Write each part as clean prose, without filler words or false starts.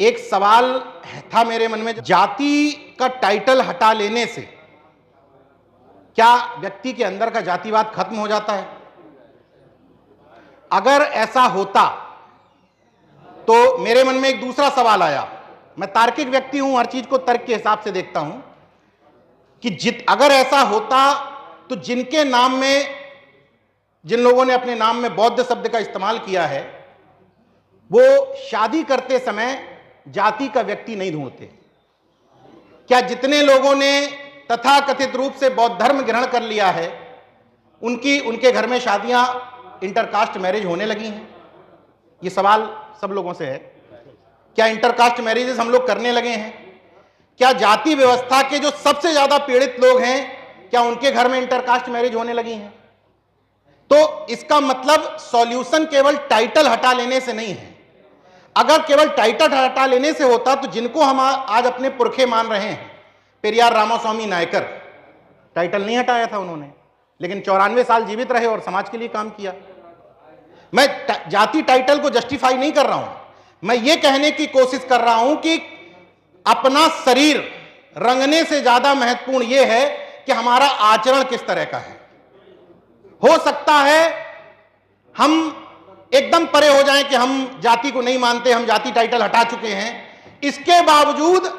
एक सवाल था मेरे मन में, जाति का टाइटल हटा लेने से क्या व्यक्ति के अंदर का जातिवाद खत्म हो जाता है? अगर ऐसा होता तो मेरे मन में एक दूसरा सवाल आया। मैं तार्किक व्यक्ति हूं, हर चीज को तर्क के हिसाब से देखता हूं कि अगर ऐसा होता तो जिनके नाम में, जिन लोगों ने अपने नाम में बौद्ध शब्द का इस्तेमाल किया है, वो शादी करते समय जाति का व्यक्ति नहीं ढूंढते। क्या जितने लोगों ने तथाकथित रूप से बौद्ध धर्म ग्रहण कर लिया है, उनके घर में शादियां इंटरकास्ट मैरिज होने लगी हैं? ये सवाल सब लोगों से है। क्या इंटरकास्ट मैरिजेस हम लोग करने लगे हैं? क्या जाति व्यवस्था के जो सबसे ज्यादा पीड़ित लोग हैं, क्या उनके घर में इंटरकास्ट मैरिज होने लगी हैं? तो इसका मतलब सॉल्यूशन केवल टाइटल हटा लेने से नहीं है। अगर केवल टाइटल हटा लेने से होता तो जिनको हम आज अपने पुरखे मान रहे हैं, पेरियार रामास्वामी नायकर, टाइटल नहीं हटाया था उन्होंने, लेकिन 94 साल जीवित रहे और समाज के लिए काम किया। मैं जाति टाइटल को जस्टिफाई नहीं कर रहा हूं, मैं ये कहने की कोशिश कर रहा हूं कि अपना शरीर रंगने से ज्यादा महत्वपूर्ण यह है कि हमारा आचरण किस तरह का है। हो सकता है हम एकदम परे हो जाएं कि हम जाति को नहीं मानते, हम जाति टाइटल हटा चुके हैं, इसके बावजूद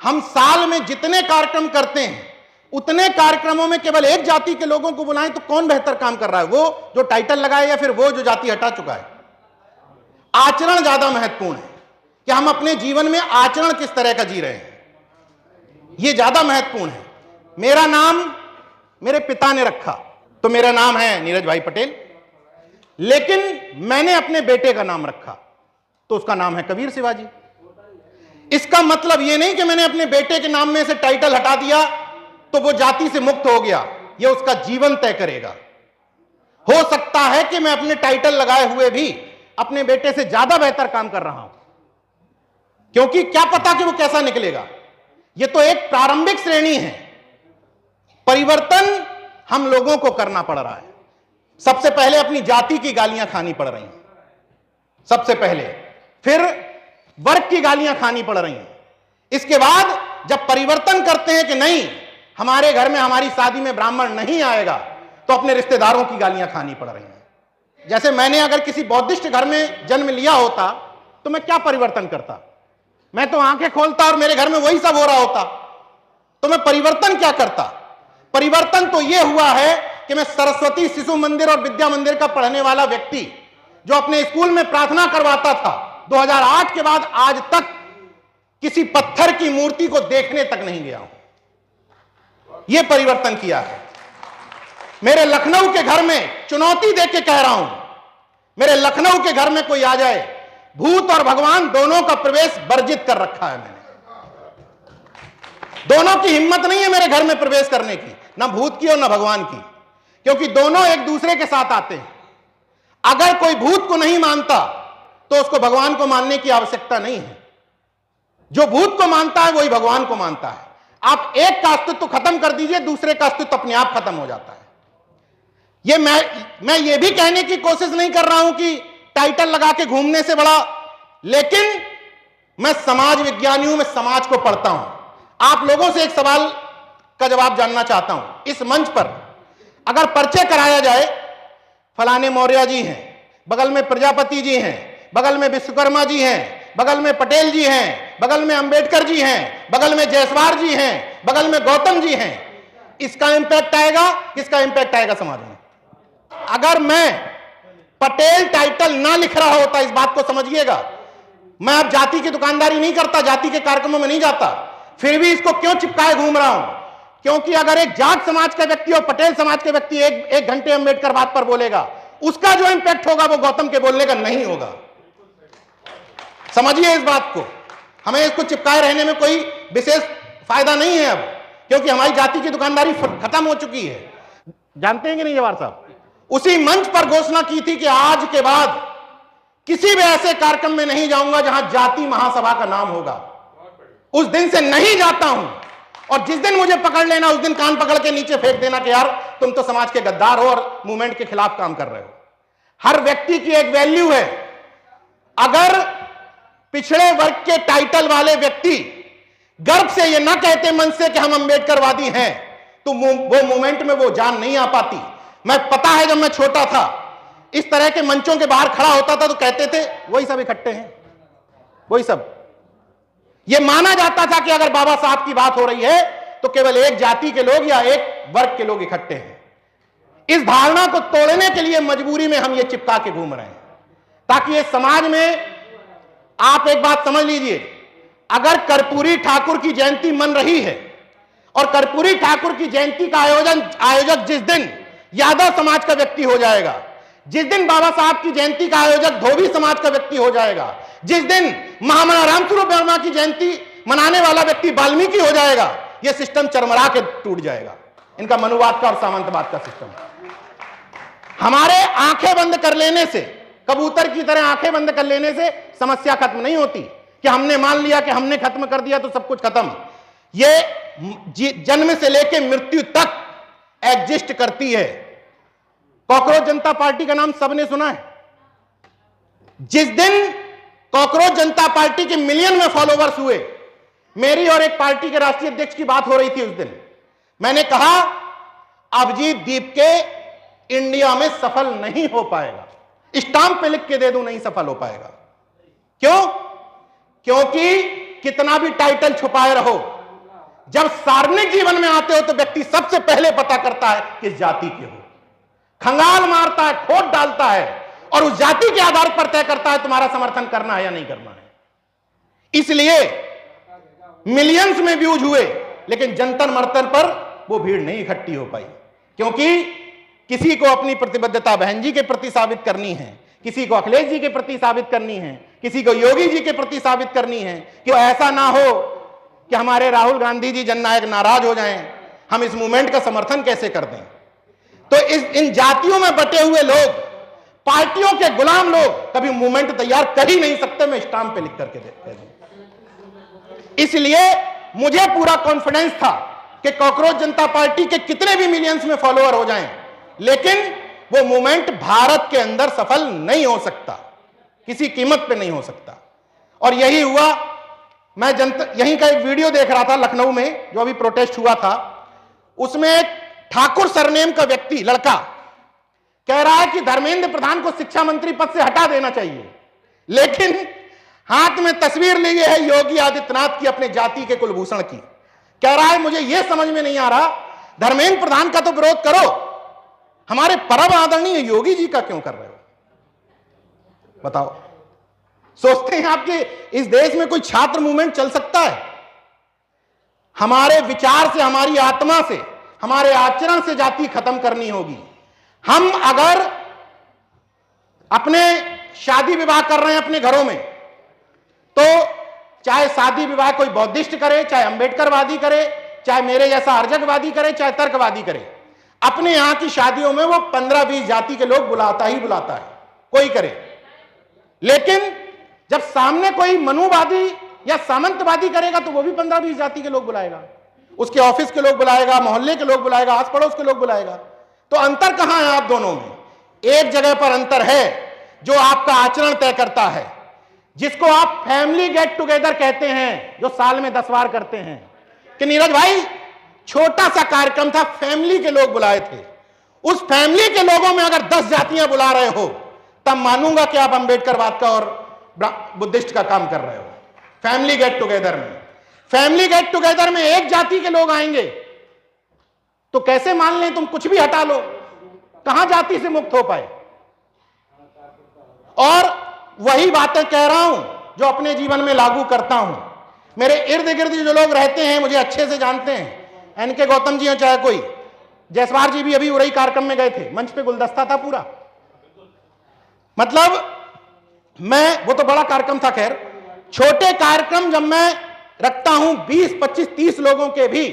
हम साल में जितने कार्यक्रम करते हैं उतने कार्यक्रमों में केवल एक जाति के लोगों को बुलाएं तो कौन बेहतर काम कर रहा है, वो जो टाइटल लगाए या फिर वो जो जाति हटा चुका है? आचरण ज्यादा महत्वपूर्ण है कि हम अपने जीवन में आचरण किस तरह का जी रहे हैं, यह ज्यादा महत्वपूर्ण है। मेरा नाम मेरे पिता ने रखा तो मेरा नाम है नीरज भाई पटेल, लेकिन मैंने अपने बेटे का नाम रखा तो उसका नाम है कबीर शिवाजी। इसका मतलब यह नहीं कि मैंने अपने बेटे के नाम में से टाइटल हटा दिया तो वो जाति से मुक्त हो गया, यह उसका जीवन तय करेगा। हो सकता है कि मैं अपने टाइटल लगाए हुए भी अपने बेटे से ज्यादा बेहतर काम कर रहा हूं, क्योंकि क्या पता कि वो कैसा निकलेगा। यह तो एक प्रारंभिक श्रेणी है। परिवर्तन हम लोगों को करना पड़ रहा है। सबसे पहले अपनी जाति की गालियां खानी पड़ रही हैं, सबसे पहले, फिर वर्ग की गालियां खानी पड़ रही हैं। इसके बाद जब परिवर्तन करते हैं कि नहीं, हमारे घर में हमारी शादी में ब्राह्मण नहीं आएगा, तो अपने रिश्तेदारों की गालियां खानी पड़ रही हैं। जैसे मैंने अगर किसी बौद्धिस्ट घर में जन्म लिया होता तो मैं क्या परिवर्तन करता? मैं तो आंखें खोलता और मेरे घर में वही सब हो रहा होता। तो मैं परिवर्तन क्या करता? परिवर्तन तो यह हुआ है कि मैं सरस्वती शिशु मंदिर और विद्या मंदिर का पढ़ने वाला व्यक्ति जो अपने स्कूल में प्रार्थना करवाता था, 2008 के बाद आज तक किसी पत्थर की मूर्ति को देखने तक नहीं गया हूं। यह परिवर्तन किया है। मेरे लखनऊ के घर में चुनौती देके कह रहा हूं, मेरे लखनऊ के घर में कोई आ जाए, भूत और भगवान दोनों का प्रवेश वर्जित कर रखा है मैंने। दोनों की हिम्मत नहीं है मेरे घर में प्रवेश करने की, ना भूत की और ना भगवान की, क्योंकि दोनों एक दूसरे के साथ आते हैं। अगर कोई भूत को नहीं मानता तो उसको भगवान को मानने की आवश्यकता नहीं है। जो भूत को मानता है वही भगवान को मानता है। आप एक का अस्तित्व खत्म कर दीजिए, दूसरे का अस्तित्व अपने आप खत्म हो जाता है। ये मैं ये भी कहने की कोशिश नहीं कर रहा हूं कि टाइटल लगा के घूमने से बड़ा, लेकिन मैं समाज विज्ञानी हूं, मैं समाज को पढ़ता हूं। आप लोगों से एक सवाल का जवाब जानना चाहता हूं। इस मंच पर अगर परिचय कराया जाए, फलाने मौर्य जी हैं, बगल में प्रजापति जी हैं, बगल में विश्वकर्मा जी हैं, बगल में पटेल जी हैं, बगल में अंबेडकर जी हैं, बगल में जयसवाल जी हैं, बगल में गौतम जी हैं, इसका इंपैक्ट आएगा? किसका इंपैक्ट आएगा समाज में? अगर मैं पटेल टाइटल ना लिख रहा होता, इस बात को समझिएगा, मैं अब जाति की दुकानदारी नहीं करता, जाति के कार्यक्रमों में नहीं जाता, फिर भी इसको क्यों चिपकाए घूम रहा हूं? क्योंकि अगर एक जाट समाज का व्यक्ति और पटेल समाज के व्यक्ति एक घंटे अंबेडकर बात पर बोलेगा, उसका जो इंपैक्ट होगा वो गौतम के बोलने का नहीं होगा। समझिए इस बात को। हमें इसको चिपकाए रहने में कोई विशेष फायदा नहीं है अब, क्योंकि हमारी जाति की दुकानदारी खत्म हो चुकी है। जानते हैं कि नहीं जवाहर साहब? उसी मंच पर घोषणा की थी कि आज के बाद किसी भी ऐसे कार्यक्रम में नहीं जाऊंगा जहां जाति महासभा का नाम होगा। उस दिन से नहीं जाता हूं, और जिस दिन मुझे पकड़ लेना उस दिन कान पकड़ के नीचे फेंक देना कि यार तुम तो समाज के गद्दार हो और मूवमेंट के खिलाफ काम कर रहे हो। हर व्यक्ति की एक वैल्यू है। अगर पिछड़े वर्ग के टाइटल वाले व्यक्ति गर्व से ये ना कहते मन से कि हम अंबेडकरवादी हैं, तो वो मोमेंट में वो जान नहीं आ पाती। मैं पता है जब मैं छोटा था इस तरह के मंचों के बाहर खड़ा होता था तो कहते थे वही सब इकट्ठे हैं, वही सब। ये माना जाता था कि अगर बाबा साहब की बात हो रही है तो केवल एक जाति के लोग या एक वर्ग के लोग इकट्ठे हैं। इस धारणा को तोड़ने के लिए मजबूरी में हम ये चिपका के घूम रहे हैं, ताकि ये समाज में आप एक बात समझ लीजिए, अगर कर्पूरी ठाकुर की जयंती मन रही है और कर्पूरी ठाकुर की जयंती का आयोजक जिस दिन यादव समाज का व्यक्ति हो जाएगा, जिस दिन बाबा साहब की जयंती का आयोजक धोबी समाज का व्यक्ति हो जाएगा, जिस दिन महामना रामस्वरूप वर्मा की जयंती मनाने वाला व्यक्ति वाल्मीकि हो जाएगा, यह सिस्टम चरमरा के टूट जाएगा। इनका मनुवाद का और सामंतवाद का सिस्टम। हमारे आंखें बंद कर लेने से, कबूतर की तरह आंखें बंद कर लेने से समस्या खत्म नहीं होती कि हमने मान लिया कि हमने खत्म कर दिया तो सब कुछ खत्म। ये जन्म से लेकर मृत्यु तक एग्जिस्ट करती है। कॉकरोच जनता पार्टी का नाम सबने सुना है। जिस दिन कॉकरोच जनता पार्टी के मिलियन में फॉलोवर्स हुए, मेरी और एक पार्टी के राष्ट्रीय अध्यक्ष की बात हो रही थी, उस दिन मैंने कहा अभिजीत दीपके इंडिया में सफल नहीं हो पाएगा। स्टाम्प पे लिख के दे दूं, नहीं सफल हो पाएगा। क्यों? क्योंकि कितना भी टाइटल छुपाए रहो, जब सार्वजनिक जीवन में आते हो तो व्यक्ति सबसे पहले पता करता है किस जाति के हो, खंगाल मारता है, खोट डालता है और उस जाति के आधार पर तय करता है तुम्हारा समर्थन करना है या नहीं करना है। इसलिए मिलियंस में व्यूज हुए, लेकिन जंतर मंतर पर वो भीड़ नहीं इकट्ठी हो पाई, क्योंकि किसी को अपनी प्रतिबद्धता बहन जी के प्रति साबित करनी है, किसी को अखिलेश जी के प्रति साबित करनी है, किसी को योगी जी के प्रति साबित करनी है कि ऐसा ना हो कि हमारे राहुल गांधी जी जननायक नाराज हो जाएं, हम इस मूवमेंट का समर्थन कैसे कर दें। तो इन जातियों में बटे हुए लोग, पार्टियों के गुलाम लोग कभी मूवमेंट तैयार कर ही नहीं सकते। मैं स्टाम्प पे लिख करके दे दूं। इसलिए मुझे पूरा कॉन्फिडेंस था कि कॉकरोच जनता पार्टी के कितने भी मिलियंस में फॉलोअर हो जाएं, लेकिन वो मूवमेंट भारत के अंदर सफल नहीं हो सकता, किसी कीमत पे नहीं हो सकता। और यही हुआ। मैं यहीं का एक वीडियो देख रहा था लखनऊ में, जो अभी प्रोटेस्ट हुआ था। उसमें एक ठाकुर सरनेम का व्यक्ति, लड़का, कह रहा है कि धर्मेंद्र प्रधान को शिक्षा मंत्री पद से हटा देना चाहिए, लेकिन हाथ में तस्वीर ली है योगी आदित्यनाथ की, अपने जाति के कुलभूषण की। कह रहा है मुझे यह समझ में नहीं आ रहा, धर्मेंद्र प्रधान का तो विरोध करो, हमारे परम आदरणीय योगी जी का क्यों कर रहे हो? बताओ। सोचते हैं आपके इस देश में कोई छात्र मूवमेंट चल सकता है? हमारे विचार से, हमारी आत्मा से, हमारे आचरण से जाति खत्म करनी होगी। हम अगर अपने शादी विवाह कर रहे हैं अपने घरों में, तो चाहे शादी विवाह कोई बौद्धिस्ट करे, चाहे अंबेडकरवादी करे, चाहे मेरे जैसा अर्जकवादी करे, चाहे तर्कवादी करे, अपने यहां की शादियों में वो 15-20 जाति के लोग बुलाता ही बुलाता है, कोई करे। लेकिन जब सामने कोई मनुवादी या सामंतवादी करेगा तो वो भी 15-20 जाति के लोग बुलाएगा, उसके ऑफिस के लोग बुलाएगा, मोहल्ले के लोग बुलाएगा, आस पड़ोस के लोग बुलाएगा। तो अंतर कहां है आप दोनों में? एक जगह पर अंतर है जो आपका आचरण तय करता है, जिसको आप फैमिली गेट टुगेदर कहते हैं, जो साल में 10 बार करते हैं। कि नीरज भाई, छोटा सा कार्यक्रम था, फैमिली के लोग बुलाए थे, उस फैमिली के लोगों में अगर 10 जातियां बुला रहे हो तब मानूंगा कि आप अंबेडकरवाद का और बुद्धिस्ट का काम कर रहे हो। फैमिली गेट टुगेदर में, फैमिली गेट टुगेदर में एक जाति के लोग आएंगे तो कैसे मान लें तुम कुछ भी हटा लो, कहां जाति से मुक्त हो पाए? और वही बातें कह रहा हूं जो अपने जीवन में लागू करता हूं। मेरे इर्द गिर्द जो लोग रहते हैं मुझे अच्छे से जानते हैं, एनके गौतम जी हो चाहे कोई, जयसवाल जी भी अभी उरई कार्यक्रम में गए थे, मंच पे गुलदस्ता था पूरा। मतलब मैं, वो तो बड़ा कार्यक्रम था, खैर छोटे कार्यक्रम जब मैं रखता हूं 20, 25, 30 लोगों के भी,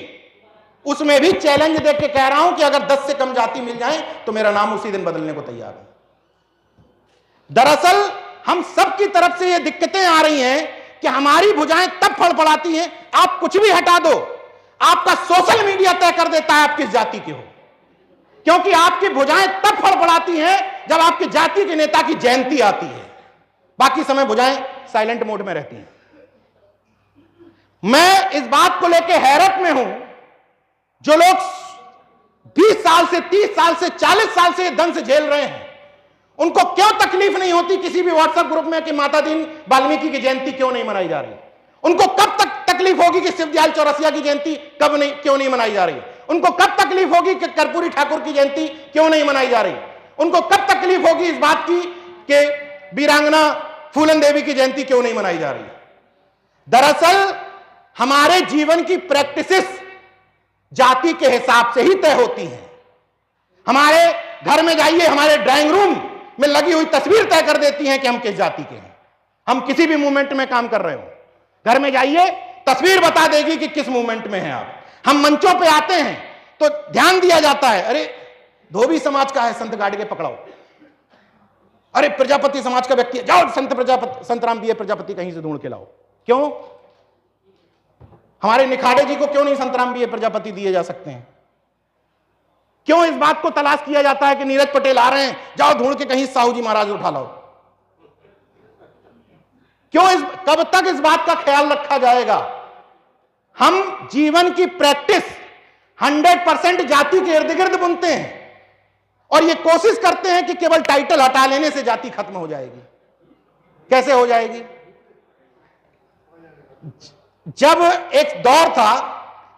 उसमें भी चैलेंज देख के कह रहा हूं कि अगर 10 से कम जाति मिल जाए तो मेरा नाम उसी दिन बदलने को तैयार हूं। दरअसल हम सब की तरफ से ये दिक्कतें आ रही हैं कि हमारी भुजाएं तब फड़फड़ाती हैं, आप कुछ भी हटा दो, आपका सोशल मीडिया तय कर देता है आप किस जाति के हो, क्योंकि आपकी भुजाएं तब फड़फड़ाती हैं जब आपकी जाति के नेता की जयंती आती है। बाकी समय भुजाएं साइलेंट मोड में रहती हैं। मैं इस बात को लेकर हैरत में हूं, जो लोग 20 साल से 30 साल से 40 साल से दंश झेल रहे हैं, उनको क्यों तकलीफ नहीं होती किसी भी व्हाट्सएप ग्रुप में कि माता दीन वाल्मीकि की जयंती क्यों नहीं मनाई जा रही? उनको कब तक तकलीफ होगी कि शिवदयाल चौरसिया की जयंती क्यों नहीं मनाई जा रही? उनको कब तकलीफ होगी कि कर्पूरी ठाकुर की जयंती क्यों नहीं मनाई जा रही? उनको कब तकलीफ होगी इस बात की कि वीरांगना फूलन देवी की जयंती क्यों नहीं मनाई जा रही? दरअसल हमारे जीवन की प्रैक्टिसेस जाति के हिसाब से ही तय होती हैं। हमारे घर में जाइए, हमारे ड्राइंग रूम में लगी हुई तस्वीर तय कर देती हैं कि हम किस जाति के हैं। हम किसी भी मूवमेंट में काम कर रहे हो, घर में जाइए, तस्वीर बता देगी कि किस मूवमेंट में हैं आप। हम मंचों पे आते हैं तो ध्यान दिया जाता है, अरे धोबी समाज का है, संत गाड़ के पकड़ाओ। अरे प्रजापति समाज का व्यक्ति है, जाओ संत राम दिए प्रजापति कहीं से ढूंढ के लाओ। क्यों? हमारे निखाड़े जी को क्यों नहीं संत राम दिए प्रजापति दिए जा सकते हैं? क्यों इस बात को तलाश किया जाता है कि नीरज पटेल आ रहे हैं, जाओ ढूंढ के कहीं साहू जी महाराज उठा लाओ? क्यों कब तक इस बात का ख्याल रखा जाएगा? हम जीवन की प्रैक्टिस 100% जाति के इर्द गिर्द बुनते हैं और ये कोशिश करते हैं कि केवल टाइटल हटा लेने से जाति खत्म हो जाएगी। कैसे हो जाएगी? जब एक दौर था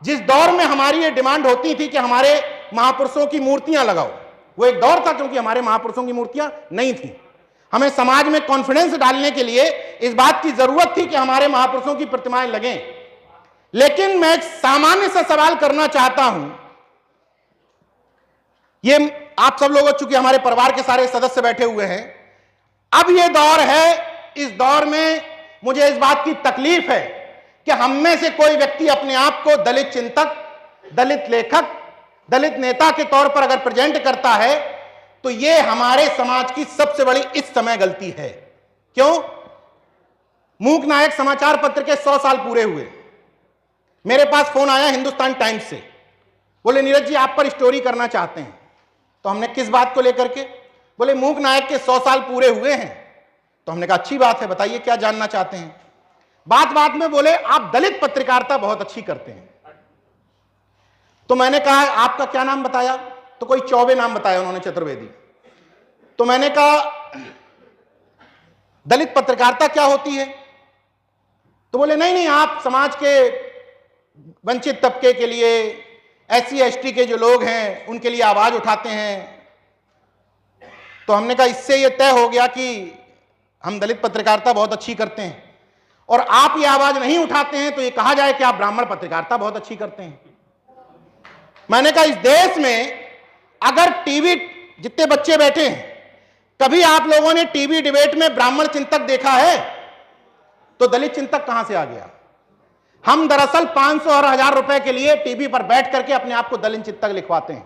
जिस दौर में हमारी ये डिमांड होती थी कि हमारे महापुरुषों की मूर्तियां लगाओ, वो एक दौर था क्योंकि हमारे महापुरुषों की मूर्तियां नहीं थी। हमें समाज में कॉन्फिडेंस डालने के लिए इस बात की जरूरत थी कि हमारे महापुरुषों की प्रतिमाएं लगें। लेकिन मैं एक सामान्य सा सवाल करना चाहता हूं, ये आप सब लोग, चूंकि हमारे परिवार के सारे सदस्य बैठे हुए हैं, अब ये दौर है, इस दौर में मुझे इस बात की तकलीफ है कि हम में से कोई व्यक्ति अपने आप को दलित चिंतक, दलित लेखक, दलित नेता के तौर पर अगर प्रेजेंट करता है तो यह हमारे समाज की सबसे बड़ी इस समय गलती है। क्यों? मूक नायक समाचार पत्र के 100 साल पूरे हुए। मेरे पास फोन आया हिंदुस्तान टाइम्स से, बोले नीरज जी आप पर स्टोरी करना चाहते हैं। तो हमने किस बात को लेकर के? बोले मूक नायक के 100 साल पूरे हुए हैं। तो हमने कहा अच्छी बात है, बताइए क्या जानना चाहते हैं। बात बात में बोले आप दलित पत्रकारिता बहुत अच्छी करते हैं। तो मैंने कहा आपका क्या नाम बताया? तो कोई चौबे नाम बताया उन्होंने, चतुर्वेदी। तो मैंने कहा दलित पत्रकारिता क्या होती है? तो बोले नहीं नहीं, आप समाज के वंचित तबके के लिए, SC ST के जो लोग हैं उनके लिए आवाज उठाते हैं। तो हमने कहा इससे यह तय हो गया कि हम दलित पत्रकारिता बहुत अच्छी करते हैं, और आप ये आवाज नहीं उठाते हैं तो ये कहा जाए कि आप ब्राह्मण पत्रकारिता बहुत अच्छी करते हैं। मैंने कहा इस देश में अगर टीवी, जितने बच्चे बैठे हैं, कभी आप लोगों ने टीवी डिबेट में ब्राह्मण चिंतक देखा है? तो दलित चिंतक कहां से आ गया? हम दरअसल 500 और 1000 रुपए के लिए टीवी पर बैठ करके अपने आप को दलित चिंतक लिखवाते हैं।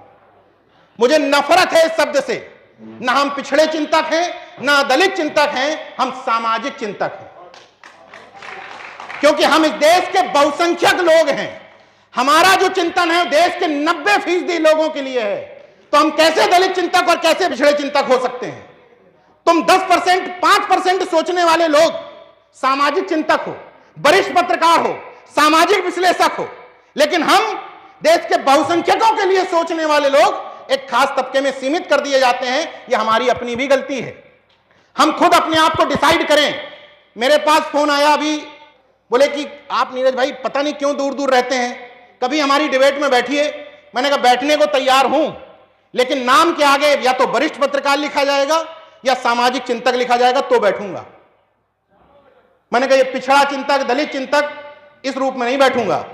मुझे नफरत है इस शब्द से। ना हम पिछड़े चिंतक हैं, ना दलित चिंतक हैं, हम सामाजिक चिंतक हैं। क्योंकि हम इस देश के बहुसंख्यक लोग हैं। हमारा जो चिंतन है देश के 90% लोगों के लिए है। तो हम कैसे दलित चिंतक और कैसे पिछड़े चिंतक हो सकते हैं? तुम 10%, 5% सोचने वाले लोग सामाजिक चिंतक हो, वरिष्ठ पत्रकार हो, सामाजिक विश्लेषक हो, लेकिन हम देश के बहुसंख्यकों के लिए सोचने वाले लोग एक खास तबके में सीमित कर दिए जाते हैं। यह हमारी अपनी भी गलती है। हम खुद अपने आप को डिसाइड करें। मेरे पास फोन आया अभी, बोले कि आप नीरज भाई पता नहीं क्यों दूर दूर रहते हैं, कभी हमारी डिबेट में बैठिए। मैंने कहा बैठने को तैयार हूं, लेकिन नाम के आगे या तो वरिष्ठ पत्रकार लिखा जाएगा या सामाजिक चिंतक लिखा जाएगा तो बैठूंगा। मैंने कहा ये पिछड़ा चिंतक, दलित चिंतक इस रूप में नहीं बैठूंगा।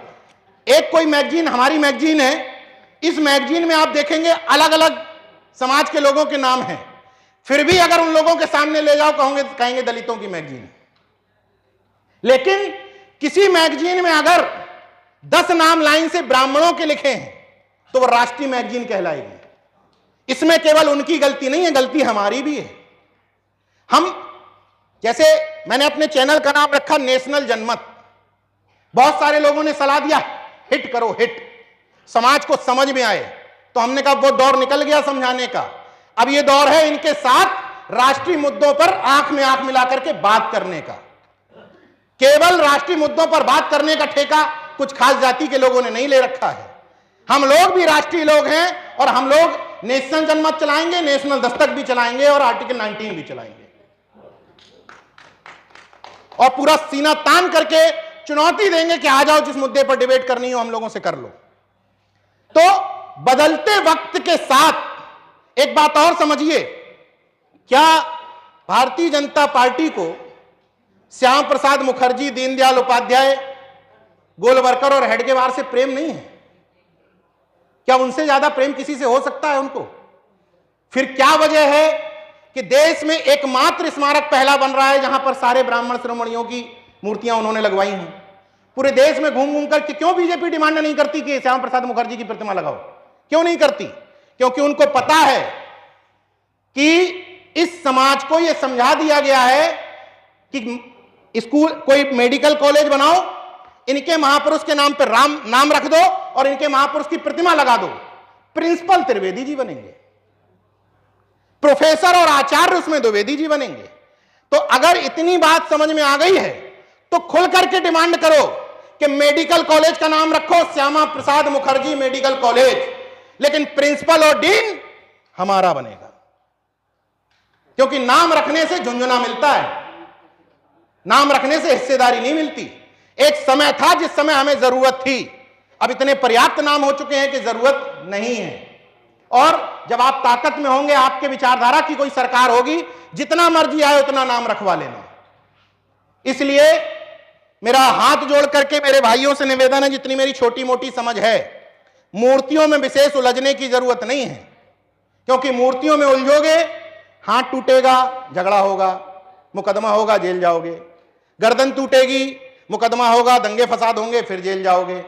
एक कोई मैगजीन, हमारी मैगजीन है, इस मैगजीन में आप देखेंगे अलग अलग समाज के लोगों के नाम हैं, फिर भी अगर उन लोगों के सामने ले जाओ कहेंगे दलितों की मैगजीन। लेकिन किसी मैगजीन में अगर 10 नाम लाइन से ब्राह्मणों के लिखे हैं तो वह राष्ट्रीय मैगजीन कहलाएगी। इसमें केवल उनकी गलती नहीं है, गलती हमारी भी है। हम, जैसे मैंने अपने चैनल का नाम रखा नेशनल जनमत, बहुत सारे लोगों ने सलाह दिया हिट करो, हिट, समाज को समझ में आए। तो हमने कहा वो दौर निकल गया समझाने का। अब ये दौर है इनके साथ राष्ट्रीय मुद्दों पर आंख में आंख मिलाकर के बात करने का। केवल राष्ट्रीय मुद्दों पर बात करने का ठेका कुछ खास जाति के लोगों ने नहीं ले रखा है। हम लोग भी राष्ट्रीय लोग हैं और हम लोग नेशनल जनमत चलाएंगे, नेशनल दस्तक भी चलाएंगे और आर्टिकल 19 भी चलाएंगे और पूरा सीना तान करके चुनौती देंगे कि आ जाओ, जिस मुद्दे पर डिबेट करनी हो हम लोगों से कर लो। तो बदलते वक्त के साथ एक बात और समझिए, क्या भारतीय जनता पार्टी को श्यामा प्रसाद मुखर्जी, दीनदयाल उपाध्याय, गोलवरकर और हेडगेवार से प्रेम नहीं है? क्या उनसे ज्यादा प्रेम किसी से हो सकता है उनको? फिर क्या वजह है कि देश में एकमात्र स्मारक पहला बन रहा है जहां पर सारे ब्राह्मण शिरोमणियों की मूर्तियां उन्होंने लगवाई हैं? पूरे देश में घूम घूम कर कि क्यों बीजेपी डिमांड नहीं करती कि श्यामा प्रसाद मुखर्जी की प्रतिमा लगाओ? क्यों नहीं करती? क्योंकि उनको पता है कि इस समाज को यह समझा दिया गया है कि स्कूल, कोई मेडिकल कॉलेज बनाओ, इनके महापुरुष के नाम पर नाम रख दो और इनके महापुरुष की प्रतिमा लगा दो, प्रिंसिपल त्रिवेदी जी बनेंगे, प्रोफेसर और आचार्य उसमें द्विवेदी जी बनेंगे। तो अगर इतनी बात समझ में आ गई है तो खुल करके डिमांड करो कि मेडिकल कॉलेज का नाम रखो श्यामा प्रसाद मुखर्जी मेडिकल कॉलेज, लेकिन प्रिंसिपल और डीन हमारा बनेगा। क्योंकि नाम रखने से झुंझुना मिलता है, नाम रखने से हिस्सेदारी नहीं मिलती। एक समय था जिस समय हमें जरूरत थी, अब इतने पर्याप्त नाम हो चुके हैं कि जरूरत नहीं है। और जब आप ताकत में होंगे, आपके विचारधारा की कोई सरकार होगी, जितना मर्जी आए उतना नाम रखवा लेना। इसलिए मेरा हाथ जोड़ करके मेरे भाइयों से निवेदन है, जितनी मेरी छोटी मोटी समझ है, मूर्तियों में विशेष उलझने की जरूरत नहीं है। क्योंकि मूर्तियों में उलझोगे, हाथ टूटेगा, झगड़ा होगा, मुकदमा होगा, जेल जाओगे। गर्दन टूटेगी, मुकदमा होगा, दंगे फसाद होंगे, फिर जेल जाओगे।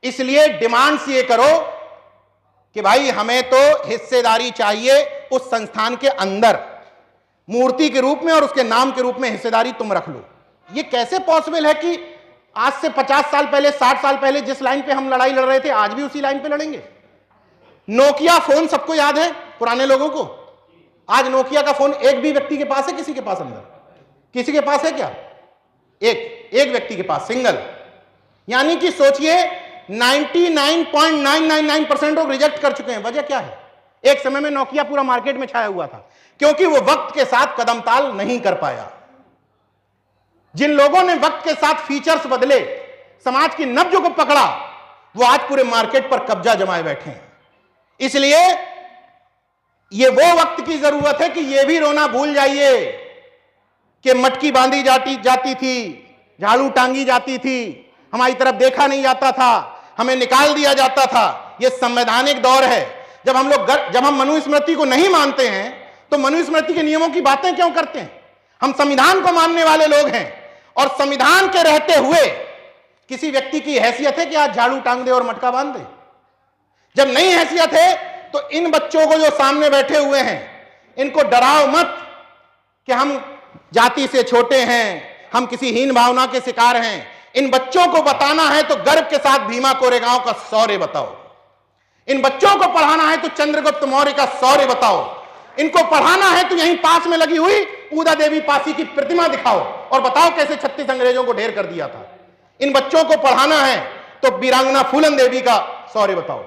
इसलिए डिमांड्स ये करो कि भाई हमें तो हिस्सेदारी चाहिए उस संस्थान के अंदर, मूर्ति के रूप में और उसके नाम के रूप में हिस्सेदारी तुम रख लो। ये कैसे पॉसिबल है कि आज से 50 साल पहले, 60 साल पहले जिस लाइन पे हम लड़ाई लड़ रहे थे, आज भी उसी लाइन पे लड़ेंगे? नोकिया फोन सबको याद है, पुराने लोगों को? आज नोकिया का फोन एक भी व्यक्ति के पास है? किसी के पास अंदर? किसी के पास है क्या? एक व्यक्ति के पास, सिंगल। यानी कि सोचिए 99.999% लोग रिजेक्ट कर चुके हैं। वजह क्या है? एक समय में नोकिया पूरा मार्केट में छाया हुआ था, क्योंकि वो वक्त के साथ कदम ताल नहीं कर पाया। जिन लोगों ने वक्त के साथ फीचर्स बदले, समाज की नब्ज को पकड़ा, वो आज पूरे मार्केट पर कब्जा जमाए बैठे हैं। इसलिए ये वो वक्त की जरूरत है कि ये भी रोना भूल जाइए कि मटकी बांधी जाती थी, झाड़ू टांगी जाती थी, हमारी तरफ देखा नहीं जाता था, हमें निकाल दिया जाता था। यह संवैधानिक दौर है। जब हम मनुस्मृति को नहीं मानते हैं तो मनुस्मृति के नियमों की बातें क्यों करते हैं? हम संविधान को मानने वाले लोग हैं, और संविधान के रहते हुए किसी व्यक्ति की हैसियत है कि आज झाड़ू टांग दे और मटका बांध दे? जब नहीं हैसियत है तो इन बच्चों को जो सामने बैठे हुए हैं, इनको डराओ मत कि हम जाति से छोटे हैं, हम किसी हीन भावना के शिकार हैं। इन बच्चों को बताना है तो गर्व के साथ भीमा कोरेगांव का शौर्य बताओ। इन बच्चों को पढ़ाना है तो चंद्रगुप्त मौर्य का शौर्य बताओ। इनको पढ़ाना है तो यहीं पास में लगी हुई ऊदा देवी पासी की प्रतिमा दिखाओ और बताओ कैसे 36 अंग्रेजों को ढेर कर दिया था। इन बच्चों को पढ़ाना है तो वीरांगना फूलन देवी का शौर्य बताओ।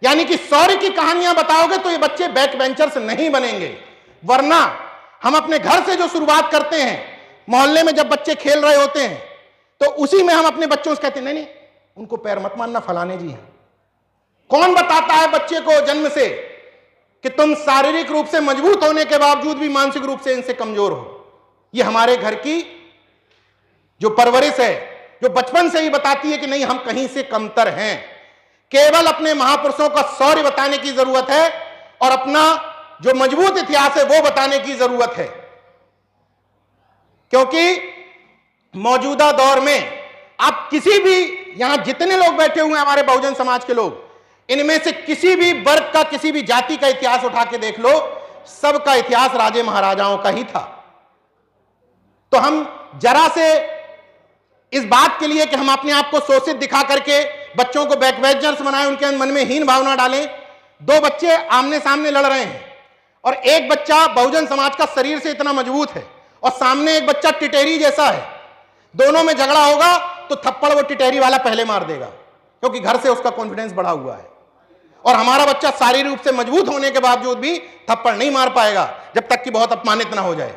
यानी कि शौर्य की कहानियां बताओगे तो ये बच्चे बैक बेंचर्स नहीं बनेंगे। वरना हम अपने घर से जो शुरुआत करते हैं, मोहल्ले में जब बच्चे खेल रहे होते हैं तो उसी में हम अपने बच्चों से कहते हैं नहीं उनको पैर मत मारना, फलाने जी हैं। कौन बताता है बच्चे को जन्म से कि तुम शारीरिक रूप से मजबूत होने के बावजूद भी मानसिक रूप से इनसे कमजोर हो? ये हमारे घर की जो परवरिश है, जो बचपन से ही बताती है कि नहीं हम कहीं से कमतर हैं। केवल अपने महापुरुषों का शौर्य बताने की जरूरत है और अपना जो मजबूत इतिहास है वो बताने की जरूरत है। क्योंकि मौजूदा दौर में आप किसी भी, यहां जितने लोग बैठे हुए हैं हमारे बहुजन समाज के लोग, इनमें से किसी भी वर्ग का, किसी भी जाति का इतिहास उठा के देख लो, सबका इतिहास राजे महाराजाओं का ही था। तो हम जरा से इस बात के लिए कि हम अपने आप को शोषित दिखा करके बच्चों को बैकबेंचर्स बनाएं, उनके मन में हीन भावना डालें। दो बच्चे आमने सामने लड़ रहे हैं और एक बच्चा बहुजन समाज का शरीर से इतना मजबूत है और सामने एक बच्चा टिटेरी जैसा है, दोनों में झगड़ा होगा तो थप्पड़ वो टिटेरी वाला पहले मार देगा, क्योंकि घर से उसका कॉन्फिडेंस बढ़ा हुआ है। और हमारा बच्चा शारीरिक रूप से मजबूत होने के बावजूद भी थप्पड़ नहीं मार पाएगा जब तक कि बहुत अपमानित ना हो जाए।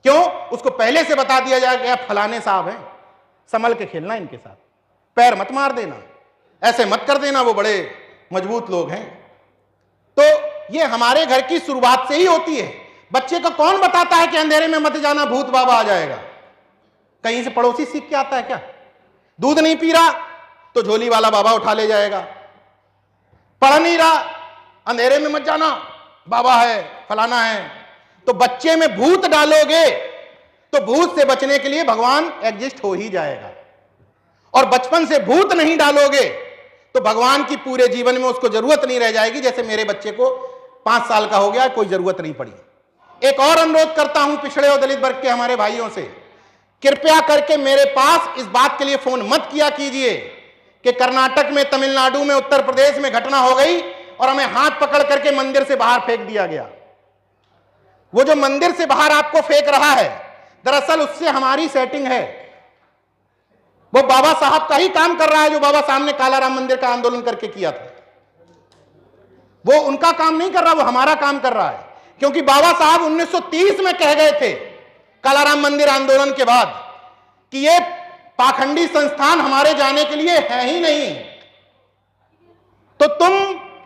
क्यों? उसको पहले से बता दिया जाए कि आप फलाने साहब हैं, संभल के खेलना इनके साथ, पैर मत मार देना, ऐसे मत कर देना, वो बड़े मजबूत लोग हैं। तो ये हमारे घर की शुरुआत से ही होती है। बच्चे को कौन बताता है कि अंधेरे में मत जाना, भूत बाबा आ जाएगा? कहीं से पड़ोसी सीख के आता है क्या? दूध नहीं पी रहा तो झोली वाला बाबा उठा ले जाएगा। पढ़ नहीं रहा, अंधेरे में मत जाना, बाबा है, फलाना है। तो बच्चे में भूत डालोगे तो भूत से बचने के लिए भगवान एग्जिस्ट हो ही जाएगा। और बचपन से भूत नहीं डालोगे तो भगवान की पूरे जीवन में उसको जरूरत नहीं रह जाएगी। जैसे मेरे बच्चे को 5 साल का हो गया, कोई जरूरत नहीं पड़ी। एक और अनुरोध करता हूं पिछड़े और दलित वर्ग के हमारे भाइयों से, कृपया करके मेरे पास इस बात के लिए फोन मत किया कीजिए कि कर्नाटक में, तमिलनाडु में, उत्तर प्रदेश में घटना हो गई और हमें हाथ पकड़ करके मंदिर से बाहर फेंक दिया गया। वो जो मंदिर से बाहर आपको फेंक रहा है, दरअसल उससे हमारी सेटिंग है। वो बाबा साहब का ही काम कर रहा है जो बाबा साहब ने काला राम मंदिर का आंदोलन करके किया था। वो उनका काम नहीं कर रहा, वो हमारा काम कर रहा है। क्योंकि बाबा साहब 1930 में कह गए थे काला राम मंदिर आंदोलन के बाद कि ये पाखंडी संस्थान हमारे जाने के लिए है ही नहीं। तो तुम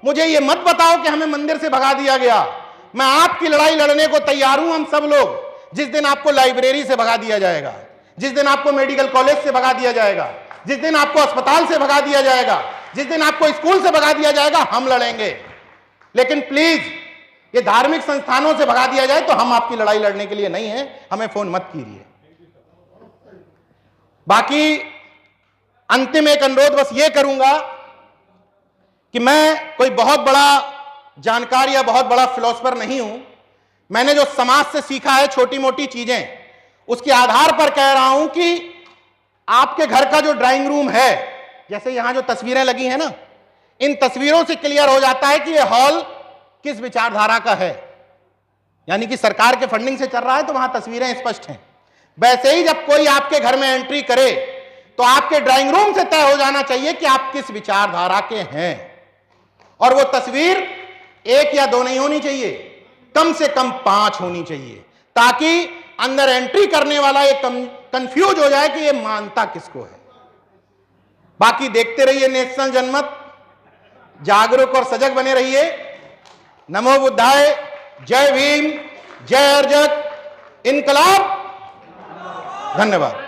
मुझे ये मत बताओ कि हमें मंदिर से भगा दिया गया। मैं आपकी लड़ाई लड़ने को तैयार हूं, हम सब लोग। जिस दिन आपको लाइब्रेरी से भगा दिया जाएगा, जिस दिन आपको मेडिकल कॉलेज से भगा दिया जाएगा, जिस दिन आपको अस्पताल से भगा दिया जाएगा, जिस दिन आपको स्कूल से भगा दिया जाएगा, हम लड़ेंगे। लेकिन प्लीज ये धार्मिक संस्थानों से भगा दिया जाए तो हम आपकी लड़ाई लड़ने के लिए नहीं है, हमें फोन मत कीजिए। बाकी अंतिम एक अनुरोध बस ये करूंगा कि मैं कोई बहुत बड़ा जानकार या बहुत बड़ा फिलोसफर नहीं हूं। मैंने जो समाज से सीखा है छोटी मोटी चीजें, उसके आधार पर कह रहा हूं कि आपके घर का जो ड्राइंग रूम है, जैसे यहां जो तस्वीरें लगी हैं ना, इन तस्वीरों से क्लियर हो जाता है कि ये हॉल किस विचारधारा का है। यानी कि सरकार के फंडिंग से चल रहा है तो वहां तस्वीरें स्पष्ट हैं। वैसे ही जब कोई आपके घर में एंट्री करे तो आपके ड्राइंग रूम से तय हो जाना चाहिए कि आप किस विचारधारा के हैं। और वो तस्वीर 1 या 2 नहीं होनी चाहिए, कम से कम 5 होनी चाहिए, ताकि अंदर एंट्री करने वाला ये कंफ्यूज हो जाए कि ये मानता किसको है। बाकी देखते रहिए नेशनल जनमत, जागरूक और सजग बने रहिए। नमो बुद्धाय, जय भीम, जय अर्जक, इनकलाब, धन्यवाद।